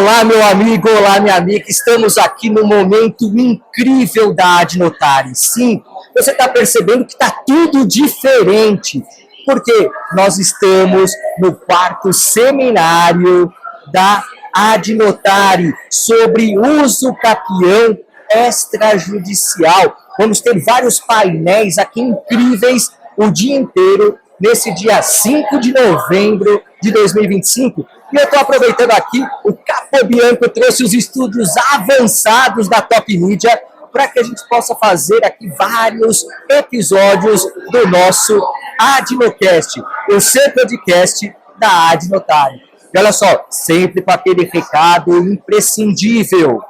Olá, meu amigo, olá, minha amiga. Estamos aqui no momento incrível da Adnotare. Sim, você está percebendo que está tudo diferente, porque nós estamos no quarto seminário da Adnotare sobre uso capião extrajudicial. Vamos ter vários painéis aqui incríveis o dia inteiro, nesse dia 5 de novembro de 2025. E eu estou aproveitando aqui, o Capobianco trouxe os estúdios avançados da Top Media para que a gente possa fazer aqui vários episódios do nosso Adnocast, o seu podcast da Adnotare. E olha só, sempre com aquele recado imprescindível.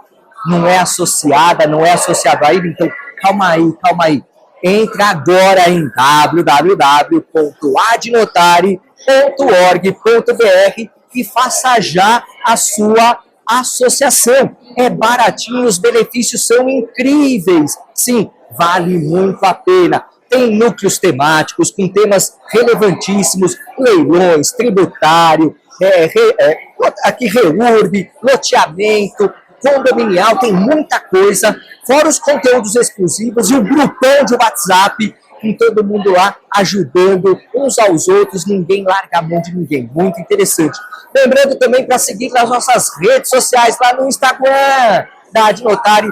Não é associada, não é associado a ele, então calma aí. Entra agora em www.adnotare.org.br e faça já a sua associação. É baratinho, os benefícios são incríveis. Sim, vale muito a pena. Tem núcleos temáticos com temas relevantíssimos, leilões, tributário, aqui REURB, loteamento, condominial, tem muita coisa, fora os conteúdos exclusivos e o grupão de WhatsApp, com todo mundo lá ajudando uns aos outros, ninguém larga a mão de ninguém, muito interessante. Lembrando também para seguir nas nossas redes sociais, lá no Instagram da Adnotare,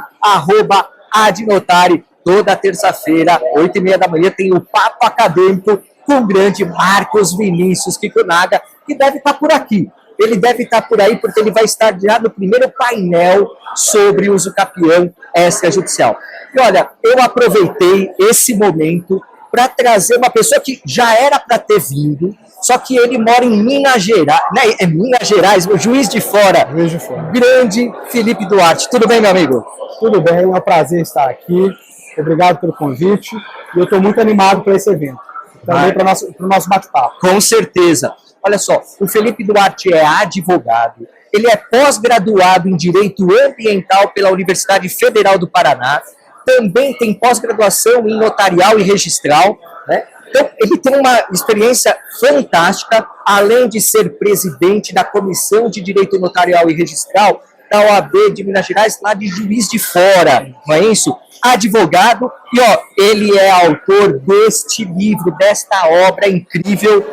@Adnotare, toda terça-feira, 8h30 da manhã, tem o Papo Acadêmico com o grande Marcos Vinícius Kikunaga, que deve estar por aqui. Ele deve estar por aí porque ele vai estar já no primeiro painel sobre uso capião extrajudicial. E olha, eu aproveitei esse momento para trazer uma pessoa que já era para ter vindo, só que ele mora em Minas Gerais, né? É Minas Gerais, o Juiz de Fora. Juiz de Fora. Grande Felipe Duarte. Tudo bem, meu amigo? Tudo bem, é um prazer estar aqui. Obrigado pelo convite. E eu estou muito animado para esse evento. Também para o nosso bate-papo. Com certeza. Olha só, o Felipe Duarte é advogado, ele é pós-graduado em Direito Ambiental pela Universidade Federal do Paraná, também tem pós-graduação em Notarial e Registral, né? Então, ele tem uma experiência fantástica, além de ser presidente da Comissão de Direito Notarial e Registral da OAB de Minas Gerais, lá de Juiz de Fora, não é isso? Advogado, e ó, ele é autor deste livro, desta obra incrível,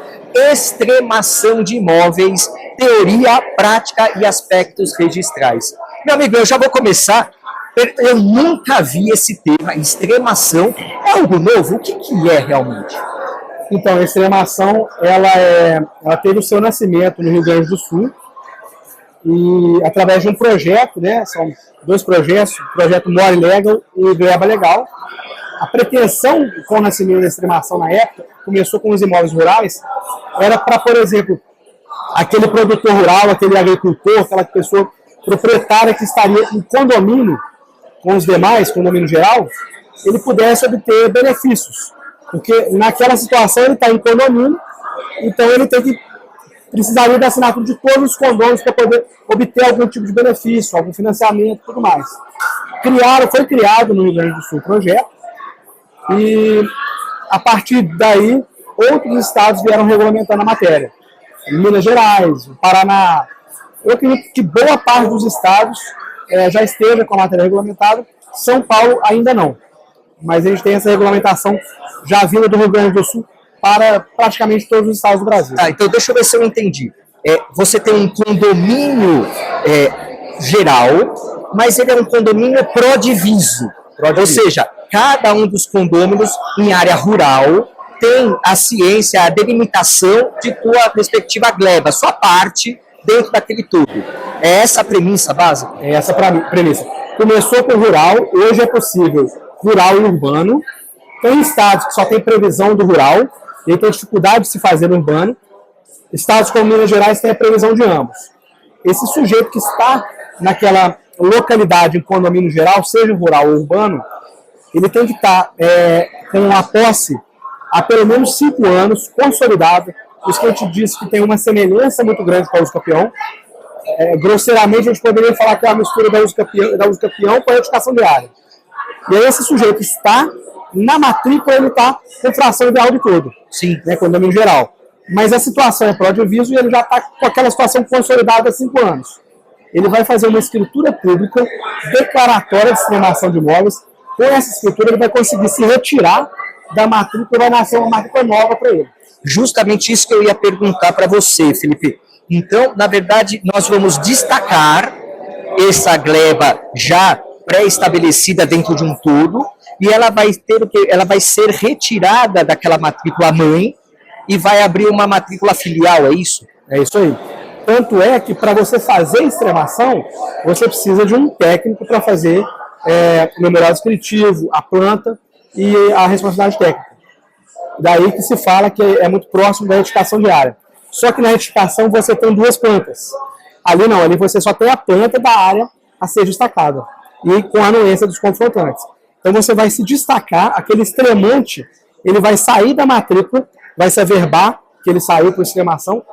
Extremação de Imóveis, Teoria, Prática e Aspectos Registrais. Meu amigo, eu já vou começar. Eu nunca vi esse tema, extremação. É algo novo? O que é realmente? Então, a extremação, ela teve o seu nascimento no Rio Grande do Sul, e através de um projeto, né, são dois projetos, o projeto More Legal e o Gleba Legal. A pretensão com o nascimento da extremação na época, começou com os imóveis rurais, era para, por exemplo, aquele produtor rural, aquele agricultor, aquela pessoa proprietária que estaria em condomínio com os demais, condomínio geral, ele pudesse obter benefícios. Porque naquela situação ele está em condomínio, então ele precisaria da assinatura de todos os condôminos para poder obter algum tipo de benefício, algum financiamento e tudo mais. Foi criado no Rio Grande do Sul o projeto, e a partir daí outros estados vieram regulamentando a matéria. Minas Gerais, o Paraná. Eu acredito que boa parte dos estados já esteve com a matéria regulamentada. São Paulo ainda não. Mas a gente tem essa regulamentação já vinda do Rio Grande do Sul para praticamente todos os estados do Brasil. Tá, então deixa eu ver se eu entendi. Você tem um condomínio geral, mas ele é um condomínio pró-diviso. Ou seja, cada um dos condôminos em área rural tem a ciência, a delimitação de tua respectiva gleba, sua parte dentro daquele tubo. É essa a premissa básica? É essa a premissa. Começou com rural, hoje é possível rural e urbano. Tem estados que só tem previsão do rural, e tem dificuldade de se fazer no urbano. Estados como Minas Gerais têm a previsão de ambos. Esse sujeito que está naquela localidade em condomínio geral, seja rural ou urbano, ele tem que estar com a posse há pelo menos 5 anos, consolidada. Por isso que a gente disse que tem uma semelhança muito grande com a uso capião. Grosseiramente, a gente poderia falar que é uma mistura da uso capião com a edificação diária. E aí esse sujeito está na matrícula, ele está com fração ideal de tudo. Sim. Né, condomínio geral. Mas a situação é pró-diviso e ele já está com aquela situação consolidada há 5 anos. ele vai fazer uma escritura pública declaratória de extremação de imóveis. Com essa escritura, ele vai conseguir se retirar da matrícula e vai nascer uma matrícula nova para ele. Justamente isso que eu ia perguntar para você, Felipe. Então, na verdade, nós vamos destacar essa gleba já pré-estabelecida dentro de um todo, e ela vai ter o que? Ela vai ser retirada daquela matrícula mãe e vai abrir uma matrícula filial, é isso? É isso aí. Tanto é que para você fazer extremação, você precisa de um técnico para fazer o memorial descritivo, a planta e a responsabilidade técnica. Daí que se fala que é muito próximo da retificação de área. Só que na retificação você tem duas plantas. Ali não, ali você só tem a planta da área a ser destacada. E com a anuência dos confrontantes. Então você vai se destacar, aquele extremante, ele vai sair da matrícula, vai se averbar que ele saiu por extremação,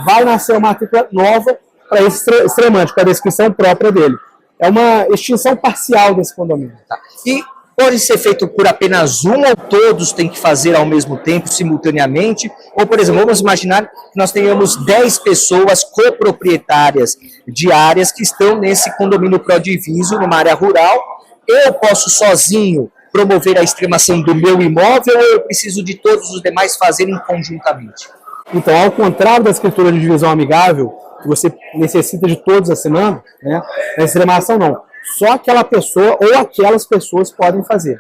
vai nascer uma matrícula nova para esse extremante, com a descrição própria dele. É uma extinção parcial desse condomínio. Tá. E pode ser feito por apenas um ou todos têm que fazer ao mesmo tempo, simultaneamente? Ou, por exemplo, vamos imaginar que nós tenhamos 10 pessoas coproprietárias de áreas que estão nesse condomínio pró-diviso, numa área rural. Eu posso sozinho promover a extremação do meu imóvel ou eu preciso de todos os demais fazerem conjuntamente? Então, ao contrário da escritura de divisão amigável, que você necessita de todos assinando, né, na extremação não. Só aquela pessoa ou aquelas pessoas podem fazer.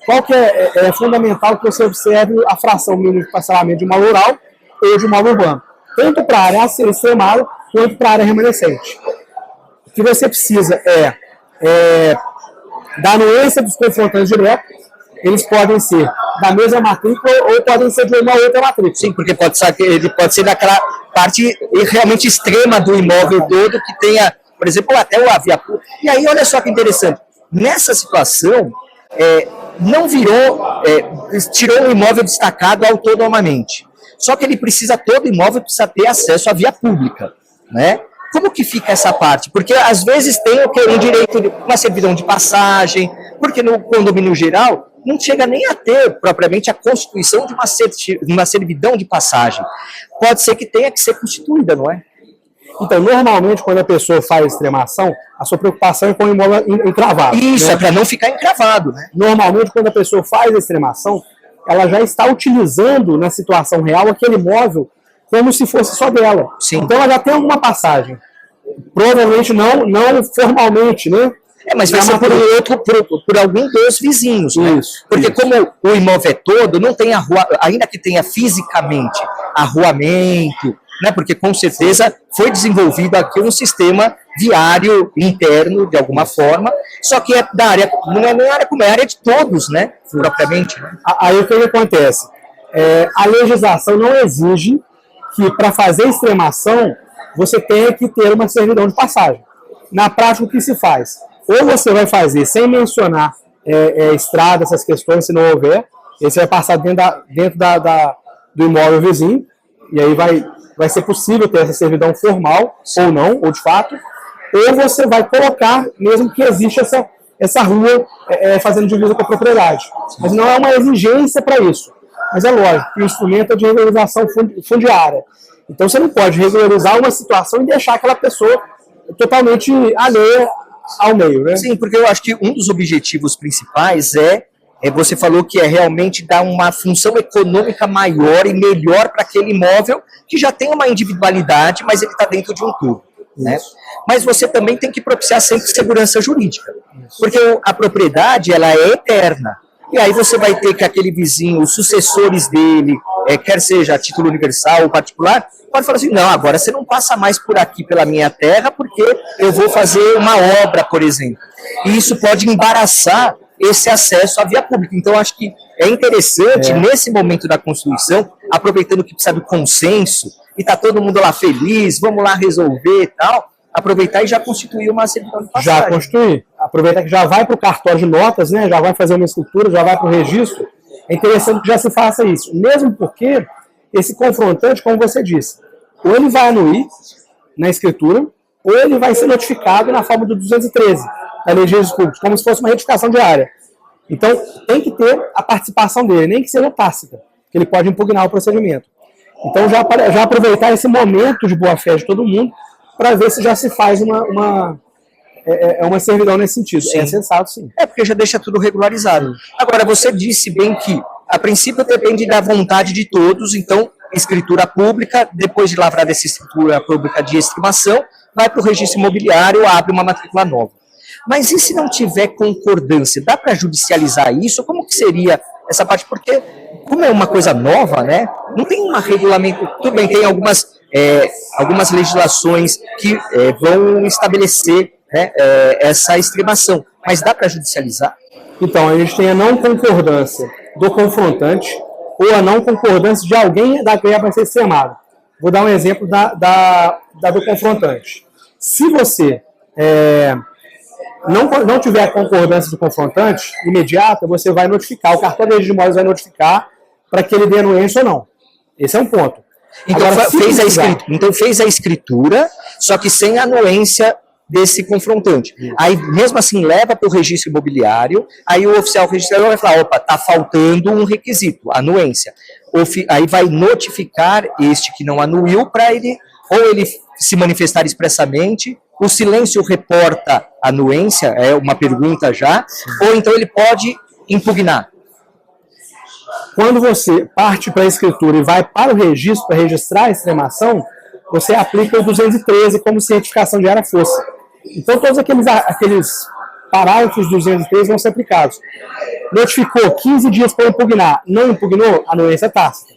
Qual que é fundamental que você observe a fração mínima de parcelamento de imóvel rural ou de imóvel urbano, tanto para a área a ser extremada quanto para a área remanescente. O que você precisa da anuência dos confrontantes diretos. Eles podem ser da mesma matrícula ou podem ser de uma outra matrícula. Sim, porque ele pode ser daquela parte realmente extrema do imóvel todo que tenha, por exemplo, até o aviapu. E aí, olha só que interessante, nessa situação, não tirou um imóvel destacado autonomamente. Só que ele precisa, todo imóvel precisa ter acesso à via pública, né? Como que fica essa parte? Porque às vezes tem um direito de uma servidão de passagem, porque no condomínio geral não chega nem a ter propriamente a constituição de uma servidão de passagem. Pode ser que tenha que ser constituída, não é? Então, normalmente, quando a pessoa faz extremação, a sua preocupação é com o imóvel encravado. Isso, né? É para não ficar encravado, né? Normalmente, quando a pessoa faz a extremação, ela já está utilizando, na situação real, aquele imóvel como se fosse só dela. Sim. Então, ela já tem alguma passagem. Provavelmente não formalmente, né? Mas vai ser por algum dos vizinhos, né? Isso, porque como o imóvel é todo, não tem ainda que tenha fisicamente arruamento, né? Porque com certeza foi desenvolvido aqui um sistema viário interno, de alguma forma, só que é da área, não é nem área como é área de todos, né? Propriamente. Né? Aí o que acontece? A legislação não exige que para fazer extremação você tenha que ter uma servidão de passagem. Na prática, o que se faz? Ou você vai fazer sem mencionar estrada, essas questões, se não houver, e você vai passar dentro do imóvel vizinho, e aí vai ser possível ter essa servidão formal, ou não, ou de fato, ou você vai colocar, mesmo que exista essa rua fazendo divisa com a propriedade. Mas não é uma exigência para isso. Mas é lógico que o instrumento é de regularização fundiária. Então você não pode regularizar uma situação e deixar aquela pessoa totalmente alheia ao meio, né? Sim, porque eu acho que um dos objetivos principais você falou que é realmente dar uma função econômica maior e melhor para aquele imóvel que já tem uma individualidade, mas ele está dentro de um todo. Né? Mas você também tem que propiciar sempre segurança jurídica, porque a propriedade ela é eterna. E aí você vai ter que aquele vizinho, os sucessores dele, quer seja a título universal ou particular, pode falar assim, não, agora você não passa mais por aqui pela minha terra porque eu vou fazer uma obra, por exemplo. E isso pode embaraçar esse acesso à via pública. Então, acho que é interessante, nesse momento da construção, aproveitando que precisa do consenso, e está todo mundo lá feliz, vamos lá resolver e tal, aproveitar e já constituir uma servidão de passagem. Já constituir. Aproveitar que já vai para o cartório de notas, né? Já vai fazer uma escritura, já vai para o registro. É interessante que já se faça isso. Mesmo porque esse confrontante, como você disse, ou ele vai anuir na escritura, ou ele vai ser notificado na forma do 213, da Lei de Registros Públicos, como se fosse uma retificação de área. Então, tem que ter a participação dele, nem que seja tácita, que ele pode impugnar o procedimento. Então, já aproveitar esse momento de boa-fé de todo mundo para ver se já se faz uma servidão nesse sentido. Sim. É sensato, sim. É, porque já deixa tudo regularizado. Agora, você disse bem que, a princípio, depende da vontade de todos, então, escritura pública, depois de lavrar essa escritura pública de estimação, vai para o registro imobiliário, abre uma matrícula nova. Mas e se não tiver concordância? Dá para judicializar isso? Como que seria essa parte? Porque, como é uma coisa nova, né, não tem um regulamento. Tudo bem, tem algumas legislações que vão estabelecer, né, essa extremação, mas dá para judicializar? Então, a gente tem a não concordância do confrontante ou a não concordância de alguém da quem vai ser extremado. Vou dar um exemplo da do confrontante. Se você não tiver a concordância do confrontante imediata, você vai notificar, o cartório de registro de imóveis vai notificar para que ele dê anuência ou não. Esse é um ponto. Então, fez a escritura, só que sem a anuência desse confrontante. Aí, mesmo assim, leva para o registro imobiliário, aí o oficial registrador vai falar, opa, está faltando um requisito, anuência. Aí vai notificar este que não anuiu para ele, ou ele se manifestar expressamente, o silêncio reporta anuência, é uma pergunta já, ou então ele pode impugnar. Quando você parte para a escritura e vai para o registro, para registrar a extremação, você aplica o 213 como se a retificação de área fosse. Então, todos aqueles parágrafos 213 vão ser aplicados. Notificou 15 dias para impugnar, não impugnou, anuência tácita.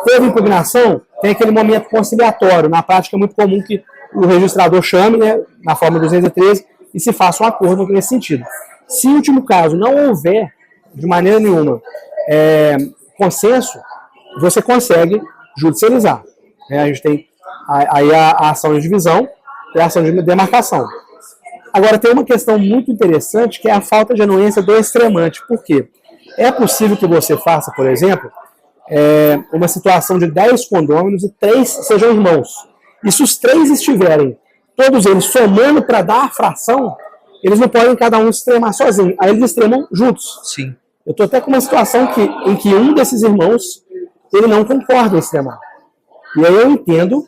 Teve impugnação, tem aquele momento conciliatório. Na prática, é muito comum que o registrador chame, né, na forma 213, e se faça um acordo nesse sentido. Se, em último caso, não houver, de maneira nenhuma, consenso, você consegue judicializar. A gente tem aí a ação de divisão e a ação de demarcação. Agora, tem uma questão muito interessante, que é a falta de anuência do extremante. Por quê? É possível que você faça, por exemplo, uma situação de 10 condôminos e 3 sejam irmãos. E se os 3 estiverem, todos eles somando para dar a fração, eles não podem cada um extremar sozinho. Aí eles extremam juntos. Sim. Eu estou até com uma situação em que um desses irmãos ele não concorda em extremar. E aí eu entendo,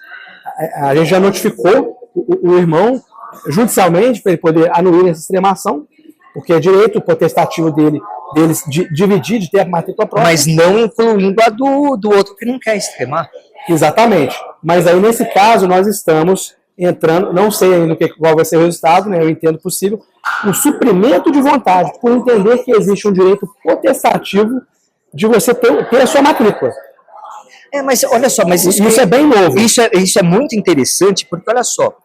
a gente já notificou o irmão judicialmente para ele poder anuir essa extremação, porque é direito potestativo deles dividir, de ter a matrícula própria. Mas não incluindo a do outro que não quer extremar. Exatamente. Mas aí, nesse caso, nós estamos entrando, não sei ainda qual vai ser o resultado, né, eu entendo possível, um suprimento de vontade, por entender que existe um direito potestativo de você ter a sua matrícula. Mas olha só, mas isso é bem novo. Isso é muito interessante, porque olha só,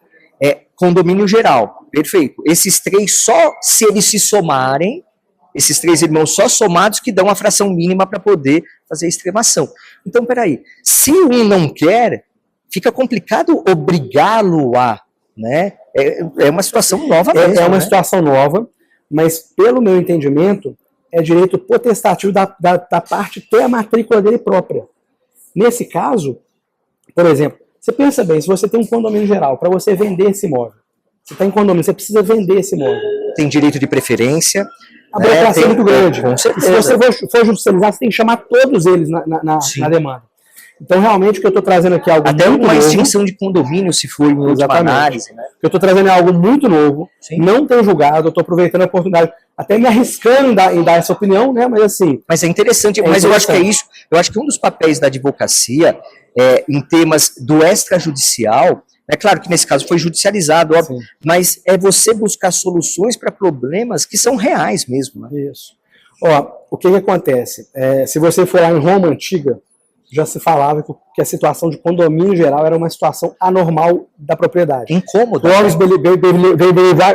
condomínio geral, perfeito. Esses 3 só se eles se somarem, esses 3 irmãos só somados que dão a fração mínima para poder fazer a extremação. Então, peraí, se um não quer, fica complicado obrigá-lo a, né? É uma situação nova mesmo, É uma situação nova, mas pelo meu entendimento, é direito potestativo da parte ter a matrícula dele própria. Nesse caso, por exemplo, você pensa bem, se você tem um condomínio geral, para você vender esse imóvel, você está em condomínio, você precisa vender esse imóvel. Tem direito de preferência. A burocracia é muito grande. Com certeza. E se você for judicializar, você tem que chamar todos eles na demanda. Então, realmente, o que eu estou trazendo aqui é algo até muito uma novo. Extinção de condomínio, se for em última análise. Né? O que eu estou trazendo é algo muito novo, Sim. Não tenho julgado, eu estou aproveitando a oportunidade, até me arriscando em dar essa opinião, né? Mas assim... Mas é interessante, eu acho que é isso. Eu acho que um dos papéis da advocacia, em temas do extrajudicial, é claro que nesse caso foi judicializado, óbvio, mas é você buscar soluções para problemas que são reais mesmo. Né? Isso. Ó, o que acontece? Se você for lá em Roma Antiga, já se falava que a situação de condomínio geral era uma situação anormal da propriedade. Incômoda. Clóvis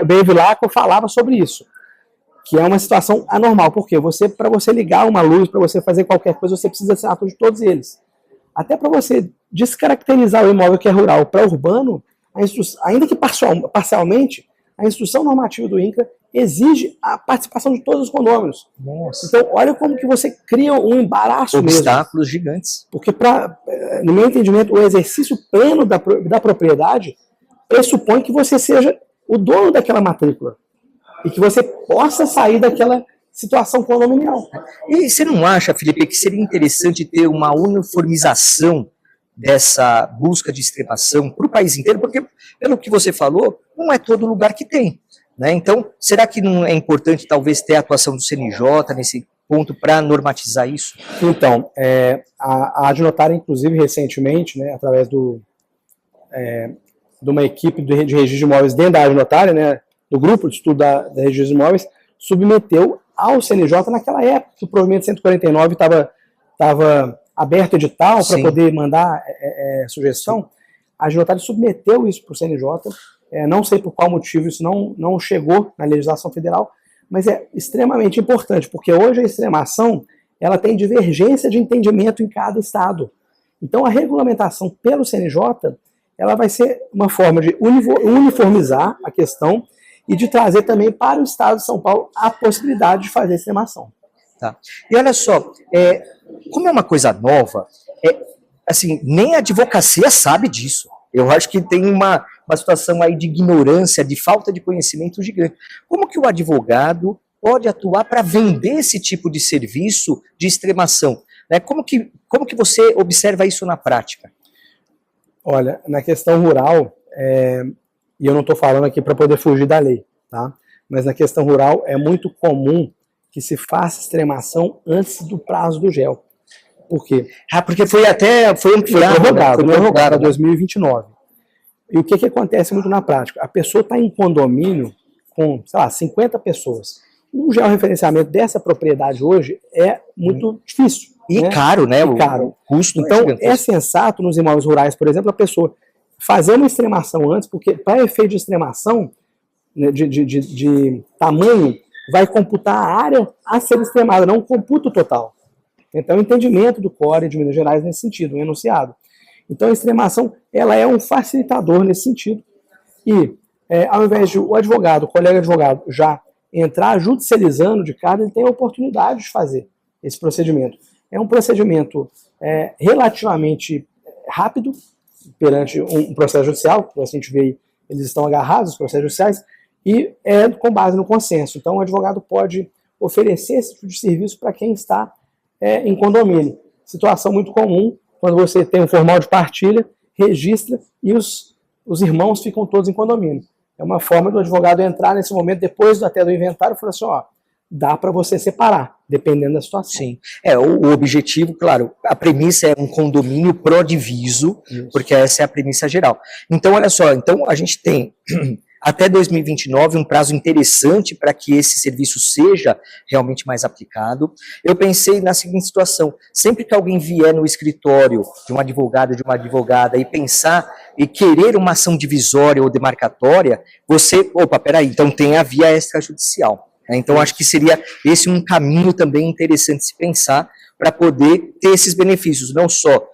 Bevilacqua falava sobre isso, que é uma situação anormal. Por quê? Para você ligar uma luz, para você fazer qualquer coisa, você precisa ser ato de todos eles. Até para você descaracterizar o imóvel que é rural para urbano, ainda que parcialmente, a instrução normativa do INCRA exige a participação de todos os condôminos. Nossa. Então, olha como que você cria um embaraço obstáculos gigantes. Porque, no meu entendimento, o exercício pleno da propriedade pressupõe que você seja o dono daquela matrícula e que você possa sair daquela situação condominial. E você não acha, Felipe, que seria interessante ter uma uniformização dessa busca de extremação para o país inteiro? Porque, pelo que você falou, não é todo lugar que tem, né? Então, será que não é importante, talvez, ter a atuação do CNJ nesse ponto para normatizar isso? Então, a Adnotária, inclusive, recentemente, né, através de uma equipe de registro de imóveis dentro da Adnotária, né, do grupo de estudo da registro de imóveis, submeteu ao CNJ naquela época, que o provimento 149 estava aberto edital para poder mandar sugestão. A Adnotária submeteu isso para o CNJ, não sei por qual motivo isso não chegou na legislação federal, mas é extremamente importante, porque hoje a extremação ela tem divergência de entendimento em cada estado. Então a regulamentação pelo CNJ ela vai ser uma forma de uniformizar a questão e de trazer também para o estado de São Paulo a possibilidade de fazer extremação. Tá. E olha só, como é uma coisa nova, assim, nem a advocacia sabe disso. Eu acho que tem uma situação aí de ignorância, de falta de conhecimento gigante. Como que o advogado pode atuar para vender esse tipo de serviço de extremação? Né? Como que você observa isso na prática? Olha, na questão rural, e eu não estou falando aqui para poder fugir da lei, tá? Mas na questão rural é muito comum que se faça extremação antes do prazo do GEL. Por quê? Porque foi ampliado. Foi prorrogado para 2029. E o que acontece muito na prática? A pessoa está em condomínio com, sei lá, 50 pessoas. O georreferenciamento dessa propriedade hoje é muito difícil. E caro, né? E caro. O custo então, é sensato nos imóveis rurais, por exemplo, a pessoa fazer uma extremação antes, porque para efeito de extremação, né, de tamanho, vai computar a área a ser extremada, não computa o total. Então, o entendimento do CORE de Minas Gerais nesse sentido, um enunciado. Então, a extremação ela é um facilitador nesse sentido. E, ao invés de o advogado, o colega advogado, já entrar judicializando de cada, ele tem a oportunidade de fazer esse procedimento. É um procedimento relativamente rápido perante um processo judicial, que a gente vê aí, eles estão agarrados, os processos judiciais, e é com base no consenso. Então, o advogado pode oferecer esse tipo de serviço para quem está em condomínio. Situação muito comum, quando você tem um formal de partilha, registra e os irmãos ficam todos em condomínio. É uma forma do advogado entrar nesse momento, depois até do inventário, e falar assim, ó, dá para você separar, dependendo da situação. Sim. O objetivo, claro, a premissa é um condomínio pró-diviso, porque essa é a premissa geral. Então, olha só, então a gente tem até 2029 um prazo interessante para que esse serviço seja realmente mais aplicado. Eu pensei na seguinte situação, sempre que alguém vier no escritório de um advogado, de uma advogada, e pensar e querer uma ação divisória ou demarcatória, peraí, então tem a via extrajudicial. Então, acho que seria esse um caminho também interessante se pensar para poder ter esses benefícios, não só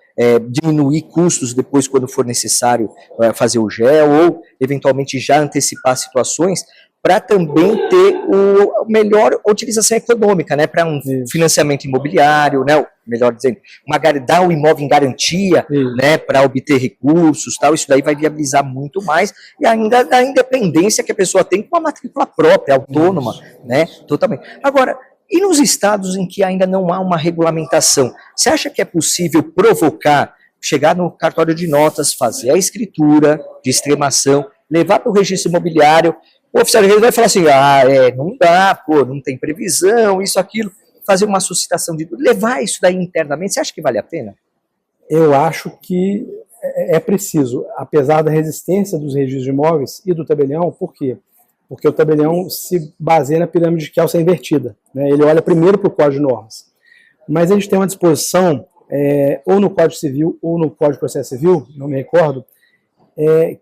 diminuir custos depois quando for necessário fazer o GEL, ou eventualmente já antecipar situações, para também ter a melhor utilização econômica, né, para um financiamento imobiliário, né, melhor dizendo, dar o imóvel em garantia, né, para obter recursos, tal, isso daí vai viabilizar muito mais, e ainda da independência que a pessoa tem com a matrícula própria, autônoma, né, totalmente. Agora, e nos estados em que ainda não há uma regulamentação, você acha que é possível provocar, chegar no cartório de notas, fazer a escritura de extremação, levar para o registro imobiliário, o oficial de registro vai falar assim, não dá, não tem previsão, isso, aquilo, fazer uma suscitação de dúvida, levar isso daí internamente, você acha que vale a pena? Eu acho que é preciso, apesar da resistência dos registros de imóveis e do tabelião, por quê? Porque o tabelião se baseia na pirâmide de Kelsen invertida, né? Ele olha primeiro para o Código de Normas. Mas a gente tem uma disposição, ou no Código Civil ou no Código de Processo Civil, não me recordo,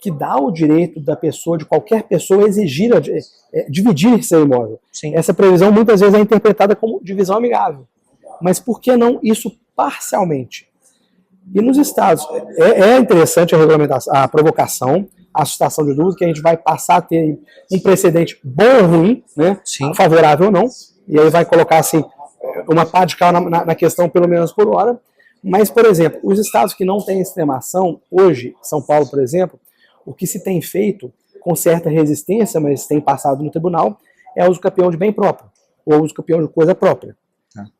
que dá o direito da pessoa, de qualquer pessoa, exigir, dividir seu imóvel. Sim. Essa previsão muitas vezes é interpretada como divisão amigável. Mas por que não isso parcialmente? E nos estados, é interessante a regulamentação, a provocação, a suscitação de dúvidas, que a gente vai passar a ter um precedente bom ou ruim, né, favorável ou não, e aí vai colocar assim, uma pá de cal na questão pelo menos por hora. Mas, por exemplo, os estados que não têm extremação, hoje, São Paulo, por exemplo, o que se tem feito com certa resistência, mas tem passado no tribunal, é o uso campeão de bem próprio, ou uso campeão de coisa própria.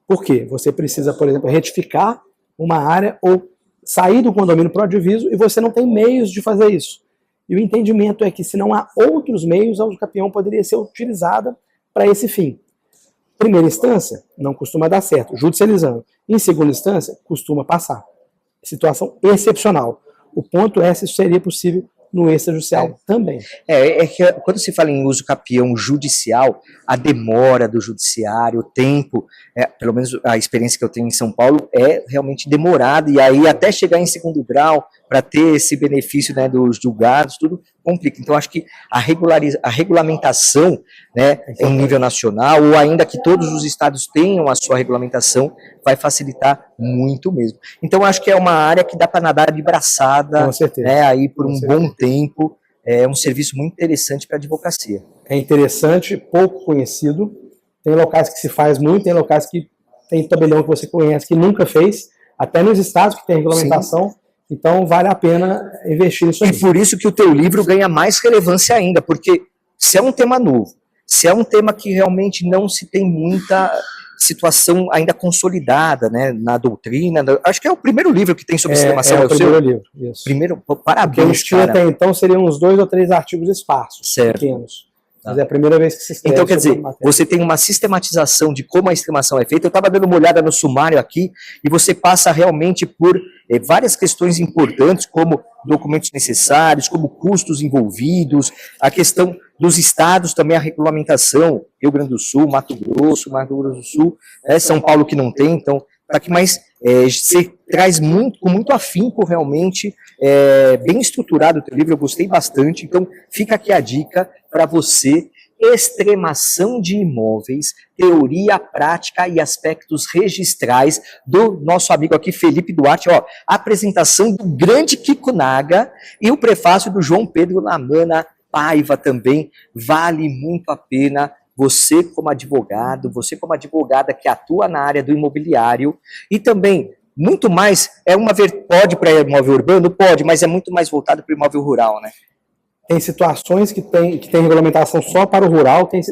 Por quê? Você precisa, por exemplo, retificar uma área ou sair do condomínio para o diviso e você não tem meios de fazer isso. E o entendimento é que, se não há outros meios, a uso capião poderia ser utilizada para esse fim. Primeira instância, não costuma dar certo, judicializando. Em segunda instância, costuma passar. Situação excepcional. O ponto é se isso seria possível no extrajudicial também. É que quando se fala em uso capião judicial, a demora do judiciário, o tempo, pelo menos a experiência que eu tenho em São Paulo, é realmente demorada, e aí até chegar em segundo grau, para ter esse benefício, né, dos julgados, tudo complica. Então, acho que a regulamentação, né, em nível nacional, ou ainda que todos os estados tenham a sua regulamentação, vai facilitar muito mesmo. Então, acho que é uma área que dá para nadar de braçada, né, aí por um bom tempo. É um serviço muito interessante para a advocacia. É interessante, pouco conhecido. Tem locais que se faz muito, tem locais que tem tabelião que você conhece que nunca fez, até nos estados que tem regulamentação. Sim. Então, vale a pena investir nisso aí. E por isso que o teu livro ganha mais relevância ainda, porque se é um tema novo, se é um tema que realmente não se tem muita situação ainda consolidada, né, na doutrina, acho que é o primeiro livro que tem sobre sistemação. É o primeiro livro, isso. Primeiro, parabéns, o que tinha até então seriam uns 2 ou 3 artigos esparsos, pequenos. Mas é a primeira vez que se escreve. Então, quer dizer, você tem uma sistematização de como a extremação é feita. Eu estava dando uma olhada no sumário aqui, e você passa realmente por várias questões importantes, como documentos necessários, como custos envolvidos, a questão dos estados também, a regulamentação, Rio Grande do Sul, Mato Grosso do Sul, São Paulo que não tem, então, para que mais você traz com muito afinco realmente, bem estruturado o teu livro, eu gostei bastante, então fica aqui a dica para você: Extremação de Imóveis, Teoria, Prática e Aspectos Registrais, do nosso amigo aqui, Felipe Duarte, apresentação do grande Kikunaga e o prefácio do João Pedro Lamana Paiva também. Vale muito a pena. Você como advogado, você como advogada que atua na área do imobiliário, e também, muito mais, pode para imóvel urbano? Pode, mas é muito mais voltado para o imóvel rural, né? Tem situações que tem regulamentação só para o rural, tem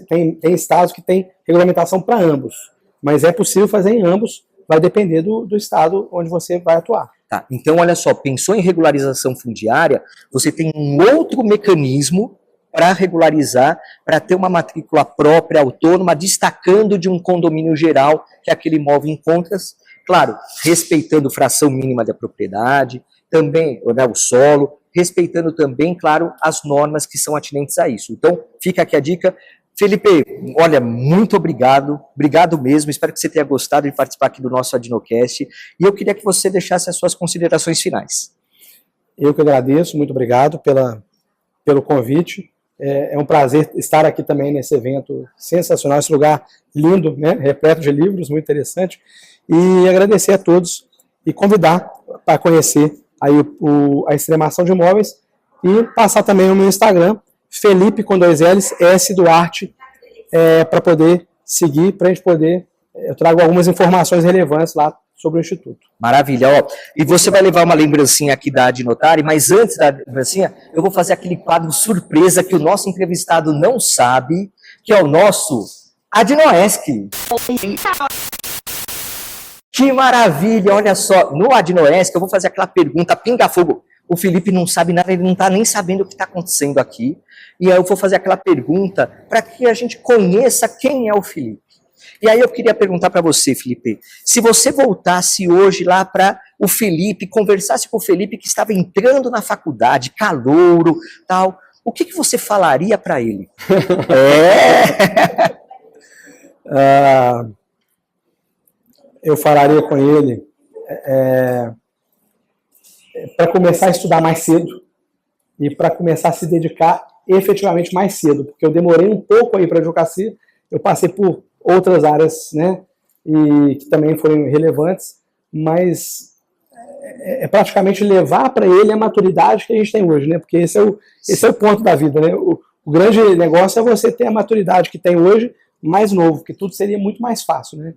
estados que tem regulamentação para ambos, mas é possível fazer em ambos, vai depender do estado onde você vai atuar. Tá, então olha só, pensou em regularização fundiária, você tem um outro mecanismo para regularizar, para ter uma matrícula própria, autônoma, destacando de um condomínio geral que aquele imóvel encontra, claro, respeitando fração mínima da propriedade, também, né, o solo, respeitando também, claro, as normas que são atinentes a isso. Então, fica aqui a dica. Felipe, olha, muito obrigado mesmo, espero que você tenha gostado de participar aqui do nosso Adinocast, e eu queria que você deixasse as suas considerações finais. Eu que agradeço, muito obrigado pelo convite. É um prazer estar aqui também nesse evento sensacional, esse lugar lindo, né, repleto de livros, muito interessante, e agradecer a todos e convidar para conhecer aí a Extremação de Imóveis, e passar também no meu Instagram, Felipe com 2 L's, S Duarte, para poder seguir, para a gente poder, eu trago algumas informações relevantes lá sobre o Instituto. Maravilha, e você vai levar uma lembrancinha aqui da Adnotare, mas antes da lembrancinha, eu vou fazer aquele quadro surpresa que o nosso entrevistado não sabe, que é o nosso Adnoesc. Que maravilha, olha só, no Adnoesc eu vou fazer aquela pergunta pinga-fogo. O Felipe não sabe nada, ele não está nem sabendo o que está acontecendo aqui, e aí eu vou fazer aquela pergunta para que a gente conheça quem é o Felipe. E aí eu queria perguntar para você, Felipe, se você voltasse hoje lá para o Felipe, conversasse com o Felipe que estava entrando na faculdade, calouro, tal, o que você falaria para ele? Eu falaria com ele para começar a estudar mais cedo e para começar a se dedicar efetivamente mais cedo, porque eu demorei um pouco aí para a advocacia, eu passei por outras áreas, né, e que também foram relevantes, mas é praticamente levar para ele a maturidade que a gente tem hoje, né, porque esse é o ponto da vida, né, o grande negócio é você ter a maturidade que tem hoje mais novo, porque tudo seria muito mais fácil, né.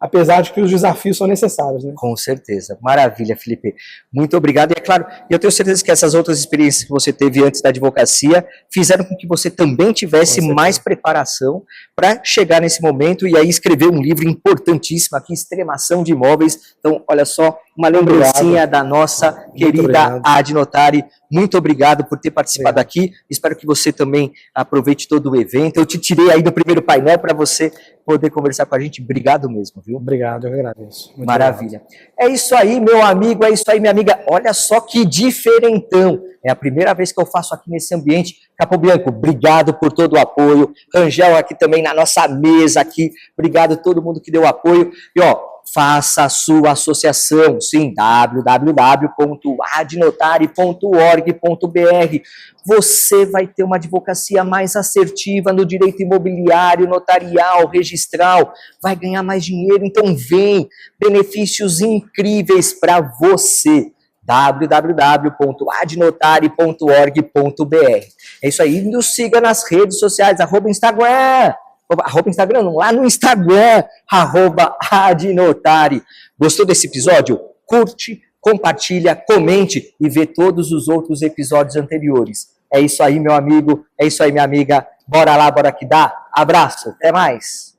apesar de que os desafios são necessários, né? Com certeza. Maravilha, Felipe. Muito obrigado. E é claro, eu tenho certeza que essas outras experiências que você teve antes da advocacia fizeram com que você também tivesse mais preparação para chegar nesse momento e aí escrever um livro importantíssimo aqui, Extremação de Imóveis. Então, olha só, uma lembrancinha da nossa querida Ad Notari. Muito obrigado por ter participado aqui. Espero que você também aproveite todo o evento. Eu te tirei aí do primeiro painel para você poder conversar com a gente. Obrigado mesmo, viu? Obrigado, eu agradeço. Muito Maravilha. É isso aí, meu amigo, é isso aí, minha amiga. Olha só que diferentão. É a primeira vez que eu faço aqui nesse ambiente. Capobianco, obrigado por todo o apoio. Rangel aqui também na nossa mesa aqui. Obrigado a todo mundo que deu apoio. E ó, faça a sua associação, sim, www.adnotari.org.br. Você vai ter uma advocacia mais assertiva no direito imobiliário, notarial, registral, vai ganhar mais dinheiro, então vem, benefícios incríveis para você. www.adnotari.org.br. É isso aí, nos siga nas redes sociais, @Instagram, não, lá no Instagram, @Adnotari. Gostou desse episódio? Curte, compartilha, comente e vê todos os outros episódios anteriores. É isso aí, meu amigo, é isso aí, minha amiga. Bora lá, bora que dá. Abraço, até mais.